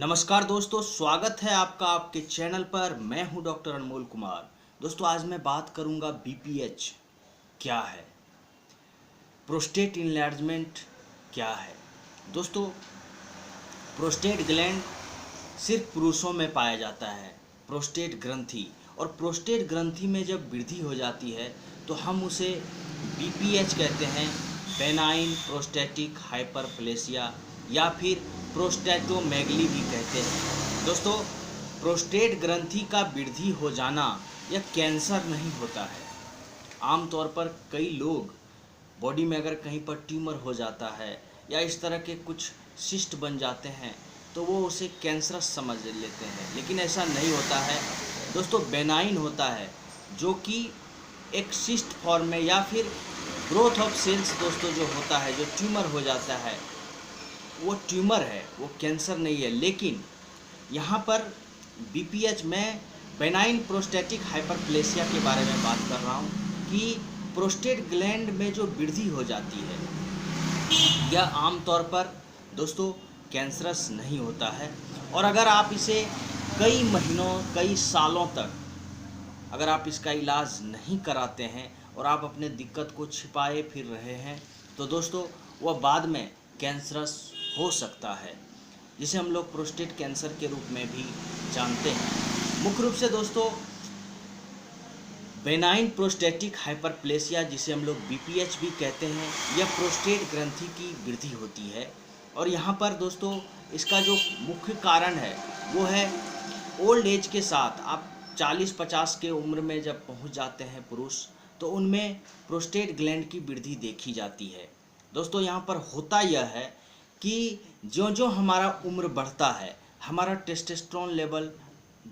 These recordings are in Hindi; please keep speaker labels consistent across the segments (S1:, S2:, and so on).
S1: नमस्कार दोस्तों, स्वागत है आपका आपके चैनल पर। मैं हूं डॉक्टर अनमोल कुमार। दोस्तों, आज मैं बात करूंगा बीपीएच क्या है, प्रोस्टेट इनलार्जमेंट क्या है। दोस्तों, प्रोस्टेट ग्लैंड सिर्फ पुरुषों में पाया जाता है, प्रोस्टेट ग्रंथि। और प्रोस्टेट ग्रंथि में जब वृद्धि हो जाती है तो हम उसे बीपीएच कहते हैं, बेनाइन प्रोस्टेटिक हाइपरप्लेसिया, या फिर प्रोस्टेटोमेगली भी कहते हैं। दोस्तों, प्रोस्टेट ग्रंथि का वृद्धि हो जाना यह कैंसर नहीं होता है। आमतौर पर कई लोग बॉडी में अगर कहीं पर ट्यूमर हो जाता है या इस तरह के कुछ सिस्ट बन जाते हैं तो वो उसे कैंसरस समझ लेते हैं, लेकिन ऐसा नहीं होता है। दोस्तों, बेनाइन होता है, जो कि एक सिस्ट फॉर्म में या फिर ग्रोथ ऑफ सेल्स दोस्तों जो होता है, जो ट्यूमर हो जाता है वो ट्यूमर है, वो कैंसर नहीं है। लेकिन यहाँ पर बीपीएच में बेनाइन प्रोस्टेटिक हाइपरप्लेसिया के बारे में बात कर रहा हूँ कि प्रोस्टेट ग्लैंड में जो वृद्धि हो जाती है यह आमतौर पर दोस्तों कैंसरस नहीं होता है। और अगर आप इसे कई महीनों कई सालों तक अगर आप इसका इलाज नहीं कराते हैं और आप अपने दिक्कत को छिपाए फिर रहे हैं तो दोस्तों वह बाद में कैंसरस हो सकता है, जिसे हम लोग प्रोस्टेट कैंसर के रूप में भी जानते हैं। मुख्य रूप से दोस्तों बेनाइन प्रोस्टेटिक हाइपरप्लेसिया, जिसे हम लोग बीपीएच भी कहते हैं, यह प्रोस्टेट ग्रंथि की वृद्धि होती है। और यहाँ पर दोस्तों इसका जो मुख्य कारण है वो है ओल्ड एज के साथ। आप 40-50 के उम्र में जब पहुँच जाते हैं पुरुष, तो उनमें प्रोस्टेट ग्लैंड की वृद्धि देखी जाती है। दोस्तों, यहाँ पर होता यह है कि जो हमारा उम्र बढ़ता है हमारा टेस्टोस्टेरोन लेवल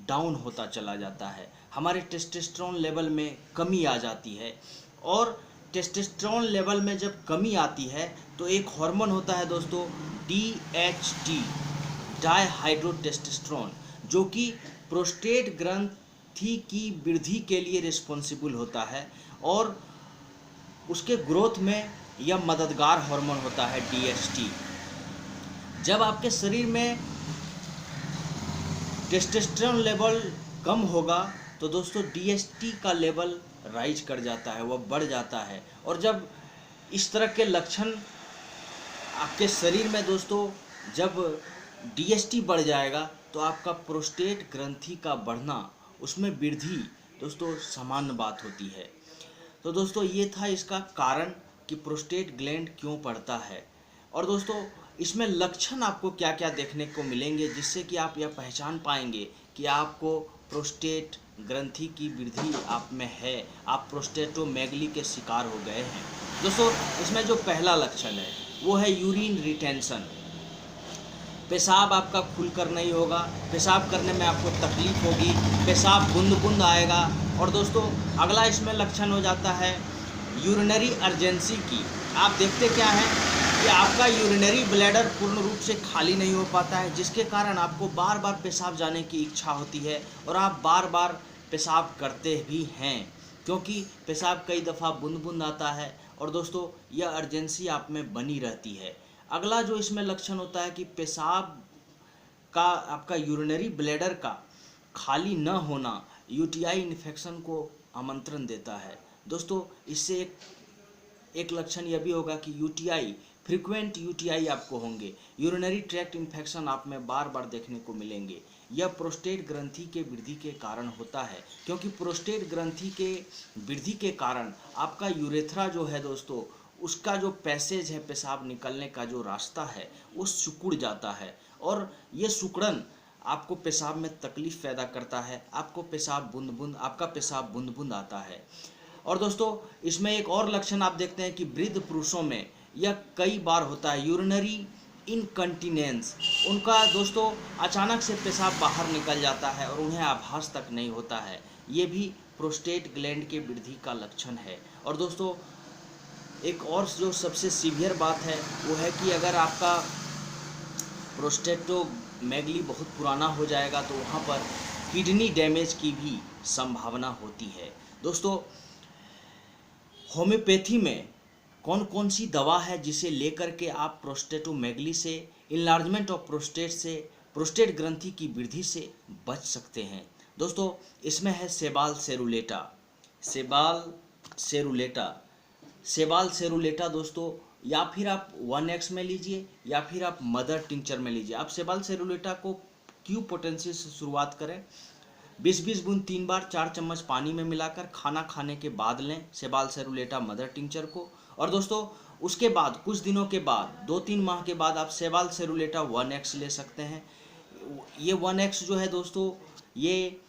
S1: डाउन होता चला जाता है, हमारे टेस्टोस्टेरोन लेवल में कमी आ जाती है। और टेस्टोस्टेरोन लेवल में जब कमी आती है तो एक हार्मोन होता है दोस्तों, DHT, डायहाइड्रोटेस्टोस्टेरोन, जो कि प्रोस्टेट ग्रंथि की वृद्धि के लिए रिस्पॉन्सिबल होता है और उसके ग्रोथ में यह मददगार हार्मोन होता है DHT। जब आपके शरीर में टेस्टोस्टेरोन लेवल कम होगा तो दोस्तों DHT का लेवल राइज कर जाता है, वह बढ़ जाता है। और जब इस तरह के लक्षण आपके शरीर में दोस्तों जब DHT बढ़ जाएगा तो आपका प्रोस्टेट ग्रंथि का बढ़ना, उसमें वृद्धि दोस्तों सामान्य बात होती है। तो दोस्तों ये था इसका कारण कि प्रोस्टेट ग्लैंड क्यों बढ़ता है। और दोस्तों इसमें लक्षण आपको क्या क्या देखने को मिलेंगे जिससे कि आप यह पहचान पाएंगे कि आपको प्रोस्टेट ग्रंथि की वृद्धि आप में है, आप प्रोस्टेटोमेगली के शिकार हो गए हैं। दोस्तों, इसमें जो पहला लक्षण है वो है यूरिन रिटेंशन। पेशाब आपका खुलकर नहीं होगा, पेशाब करने में आपको तकलीफ होगी, पेशाब बूंद बूंद आएगा। और दोस्तों अगला इसमें लक्षण हो जाता है यूरिनरी अर्जेंसी की। आप देखते क्या है कि आपका यूरिनरी ब्लैडर पूर्ण रूप से खाली नहीं हो पाता है, जिसके कारण आपको बार बार पेशाब जाने की इच्छा होती है और आप बार बार पेशाब करते भी हैं, क्योंकि पेशाब कई दफ़ा बूंद बूंद आता है। और दोस्तों यह अर्जेंसी आप में बनी रहती है। अगला जो इसमें लक्षण होता है कि पेशाब का आपका यूरिनरी ब्लैडर का खाली न होना यूटीआई इन्फेक्शन को आमंत्रण देता है। दोस्तों इससे एक लक्षण यह भी होगा कि यूटीआई, फ्रीक्वेंट यूटीआई आपको होंगे, यूरिनरी ट्रैक्ट इन्फेक्शन आप में बार बार देखने को मिलेंगे। यह प्रोस्टेट ग्रंथि के वृद्धि के कारण होता है, क्योंकि प्रोस्टेट ग्रंथि के वृद्धि के कारण आपका यूरेथ्रा जो है दोस्तों, उसका जो पैसेज है, पेशाब निकलने का जो रास्ता है, वो सिकुड़ जाता है। और ये सिकुड़न आपको पेशाब में तकलीफ़ पैदा करता है, आपका पेशाब बूंद बूंद आता है। और दोस्तों इसमें एक और लक्षण आप देखते हैं कि वृद्ध पुरुषों में यह कई बार होता है, यूरिनरी इनकंटिनेंस। उनका दोस्तों अचानक से पेशाब बाहर निकल जाता है और उन्हें आभास तक नहीं होता है। ये भी प्रोस्टेट ग्लैंड के वृद्धि का लक्षण है। और दोस्तों एक और जो सबसे सीवियर बात है वो है कि अगर आपका प्रोस्टेटोमेगली बहुत पुराना हो जाएगा तो वहाँ पर किडनी डैमेज की भी संभावना होती है। दोस्तों होम्योपैथी में कौन कौन सी दवा है जिसे लेकर के आप प्रोस्टेटोमेगली से, इनलार्जमेंट ऑफ प्रोस्टेट से प्रोस्टेट ग्रंथि की वृद्धि से बच सकते हैं। दोस्तों इसमें है सेबाल सेरुलेटा। सेबाल सेरुलेटा दोस्तों, या फिर आप 1x में लीजिए या फिर आप मदर टिंचर में लीजिए। आप सेबाल सेरुलेटा को क्यू पोटेंसी से शुरुआत करें। 20-20 बूंद 3 बार 4 चम्मच पानी में मिलाकर खाना खाने के बाद लें सेबाल सेरुलेटा मदर टिंचर को। और दोस्तों उसके बाद कुछ दिनों के बाद 2-3 माह के बाद आप सेबाल सेरुलेटा 1x ले सकते हैं। ये 1x जो है दोस्तों, ये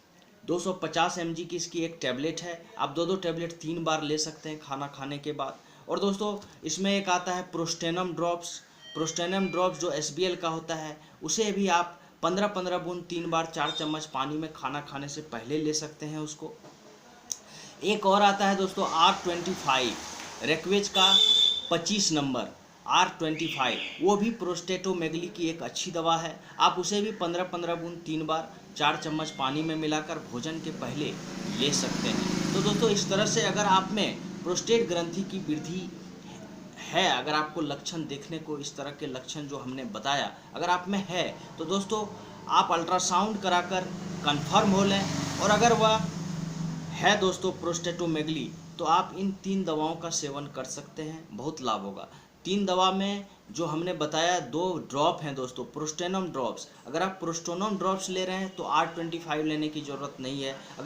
S1: 250 mg की इसकी एक टैबलेट है। आप 2-2 टैबलेट 3 बार ले सकते हैं खाना खाने के बाद। और दोस्तों इसमें एक आता है प्रोस्टेनम ड्रॉप्स जो SBL का होता है, उसे भी आप 15-15 बूंद 3 बार 4 चम्मच पानी में खाना खाने से पहले ले सकते हैं उसको। एक और आता है दोस्तों R25, रेक्वेज का 25 नंबर R25, वो भी प्रोस्टेटोमेगली की एक अच्छी दवा है। आप उसे भी 15-15 बूंद 3 बार 4 चम्मच पानी में मिलाकर भोजन के पहले ले सकते हैं। तो दोस्तों इस तरह से अगर आप में प्रोस्टेट ग्रंथि की वृद्धि है, अगर आपको लक्षण देखने को इस तरह के लक्षण जो हमने बताया अगर आप में है, तो दोस्तों आप अल्ट्रासाउंड कराकर कंफर्म हो लें। और अगर वह है दोस्तों प्रोस्टेटोमेगली, तो आप इन 3 दवाओं का सेवन कर सकते हैं, बहुत लाभ होगा। 3 दवा में जो हमने बताया 2 ड्रॉप हैं दोस्तों, प्रोस्टेनम ड्रॉप्स। अगर आप प्रोस्टेनम ड्रॉप्स ले रहे हैं तो R25 लेने की ज़रूरत नहीं है। अगर